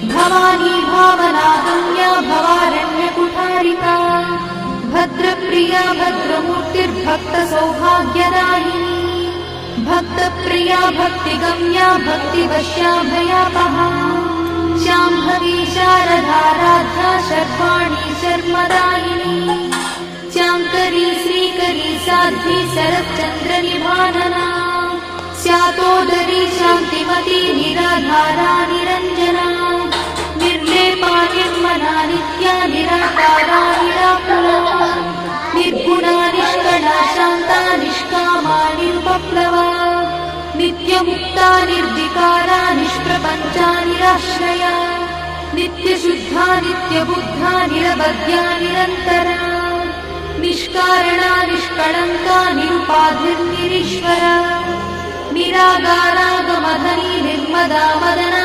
भवानी भावनागम्या भवारण्यकुठारिका भद्रप्रिया भद्रमूर्तिर्भक्तसौभाग्यदायिनी भक्तप्रिया भक्तिगम्या भक्तिवश्या भयापहा शाम्भवी शारदाराध्या शर्वाणी शर्मदायिनी चाङ्करी श्रीकरी साध्वी शरच्चन्द्रनिभानना स्यातोदरी शान्तिमती निराधारा निरञ्जना निर्लेपा निर्मला नित्या निराकारा निराकुला निर्गुणा निष्कला शान्ता निष्कामा निरुपप्लवा नित्यमुक्ता निर्विकारा निष्प्रपञ्चा निराश्रया नित्यशुद्धा नित्यबुद्धा निरवध्या निरन्तरा निष्कारणा निष्कळङ्का निरुपाधिर्निरीश्वरा निरागारागमधनी निर्मदा मदना